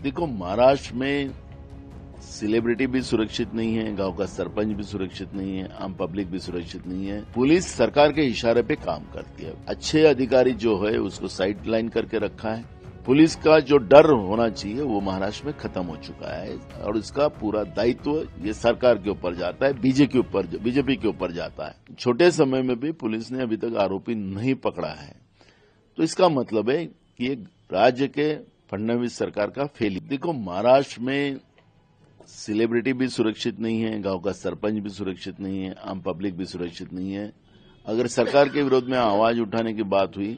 देखो, महाराष्ट्र में सेलिब्रिटी भी सुरक्षित नहीं है, गांव का सरपंच भी सुरक्षित नहीं है, आम पब्लिक भी सुरक्षित नहीं है। पुलिस सरकार के इशारे पे काम करती है। अच्छे अधिकारी जो है उसको साइड लाइन करके रखा है। पुलिस का जो डर होना चाहिए वो महाराष्ट्र में खत्म हो चुका है और इसका पूरा दायित्व ये सरकार के ऊपर जाता है, बीजेपी के ऊपर जाता है। छोटे समय में भी पुलिस ने अभी तक आरोपी नहीं पकड़ा है, तो इसका मतलब है कि ये राज्य के फडणवीस सरकार का फेलियर। देखो, महाराष्ट्र में सेलिब्रिटी भी सुरक्षित नहीं है, गांव का सरपंच भी सुरक्षित नहीं है, आम पब्लिक भी सुरक्षित नहीं है। अगर सरकार के विरोध में आवाज उठाने की बात हुई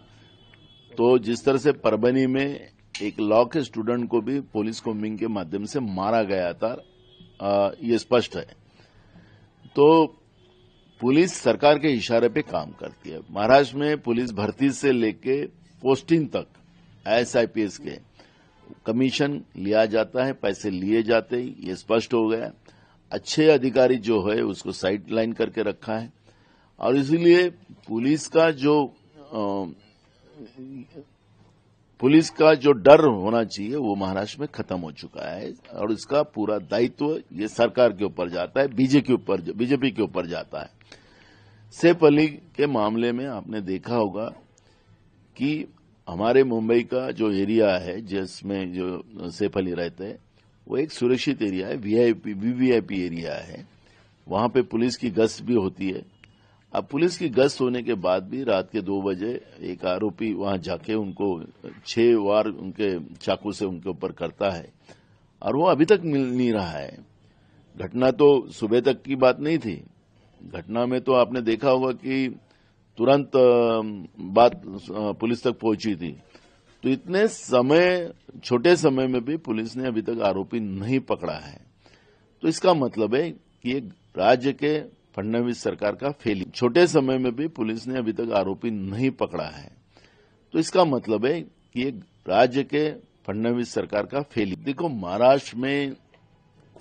तो जिस तरह से परभनी में एक लॉ के स्टूडेंट को भी पुलिस कोम्बिंग के माध्यम से मारा गया था, ये स्पष्ट है। तो पुलिस सरकार के इशारे पे काम करती है। महाराष्ट्र में पुलिस भर्ती से लेके पोस्टिंग तक एसआईपीएस के कमीशन लिया जाता है, पैसे लिए जाते ही, ये स्पष्ट हो गया। अच्छे अधिकारी जो है उसको साइड लाइन करके रखा है और इसीलिए पुलिस का जो डर होना चाहिए वो महाराष्ट्र में खत्म हो चुका है और इसका पूरा दायित्व ये सरकार के ऊपर जाता है, बीजेपी के ऊपर जाता है। सैफ अली के मामले में आपने देखा होगा कि हमारे मुंबई का जो एरिया है जिसमें जो सैफ अली रहते हैं वो एक सुरक्षित एरिया है, वीवीआईपी एरिया है। वहां पे पुलिस की गश्त भी होती है। अब पुलिस की गश्त होने के बाद भी रात के 2 बजे एक आरोपी वहां जाके उनको 6 वार उनके चाकू से उनके ऊपर करता है और वो अभी तक मिल नहीं रहा है। घटना तो सुबह तक की बात नहीं थी। घटना में तो आपने देखा होगा कि तुरंत बात पुलिस तक पहुंची थी। तो इतने छोटे समय में भी पुलिस ने अभी तक आरोपी नहीं पकड़ा है, तो इसका मतलब है कि ये राज्य के फडणवीस सरकार का फेलियर। छोटे समय में भी पुलिस ने अभी तक आरोपी नहीं पकड़ा है, तो इसका मतलब है कि ये राज्य के फडणवीस सरकार का फेलियर। देखो, महाराष्ट्र में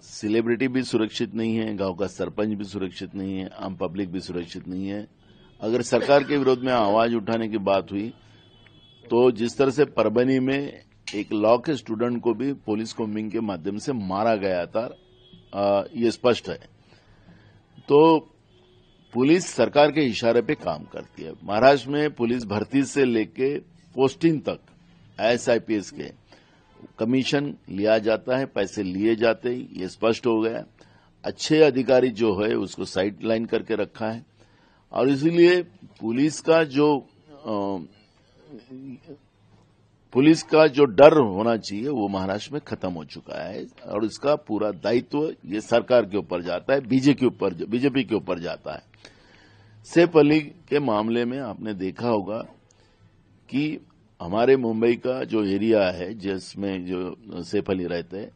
सेलिब्रिटी भी सुरक्षित नहीं है, गांव का सरपंच भी सुरक्षित नहीं है, आम पब्लिक भी सुरक्षित नहीं है। अगर सरकार के विरोध में आवाज उठाने की बात हुई तो जिस तरह से परभनी में एक लॉ के स्टूडेंट को भी पुलिस कोम्बिंग के माध्यम से मारा गया था, ये स्पष्ट है। तो पुलिस सरकार के इशारे पे काम करती है। महाराष्ट्र में पुलिस भर्ती से लेके पोस्टिंग तक एसआईपीएस के कमीशन लिया जाता है, पैसे लिए जाते ही, ये स्पष्ट हो गया। अच्छे अधिकारी जो है उसको साइड लाइन करके रखा है और इसीलिए पुलिस का जो डर होना चाहिए वो महाराष्ट्र में खत्म हो चुका है और इसका पूरा दायित्व ये सरकार के ऊपर जाता है, बीजेपी के ऊपर जाता है। सैफ अली के मामले में आपने देखा होगा कि हमारे मुंबई का जो एरिया है जिसमें जो सैफ अली रहते हैं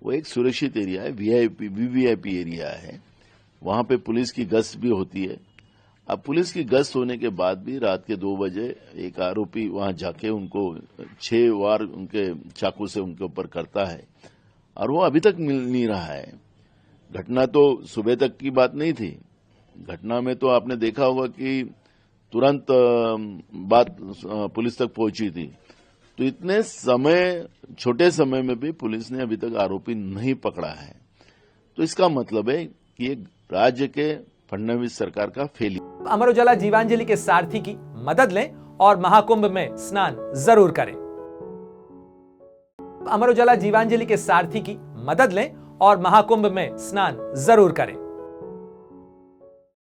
वो एक सुरक्षित एरिया है, वीवीआईपी एरिया है। वहां पे पुलिस की गश्त भी होती है। अब पुलिस की गश्त होने के बाद भी रात के 2 बजे एक आरोपी वहां जाके उनको 6 वार उनके चाकू से उनके ऊपर करता है और वो अभी तक मिल नहीं रहा है। घटना तो सुबह तक की बात नहीं थी। घटना में तो आपने देखा होगा कि तुरंत बात पुलिस तक पहुंची थी। तो इतने छोटे समय में भी पुलिस ने अभी तक आरोपी नहीं पकड़ा है, तो इसका मतलब है कि ये राज्य के फडणवीस सरकार का फेलियर। अमर उजाला जीवांजलि के सारथी की मदद लें और महाकुंभ में स्नान जरूर करें। अमर उजाला जीवांजलि के सारथी की मदद लें और महाकुंभ में स्नान जरूर करें।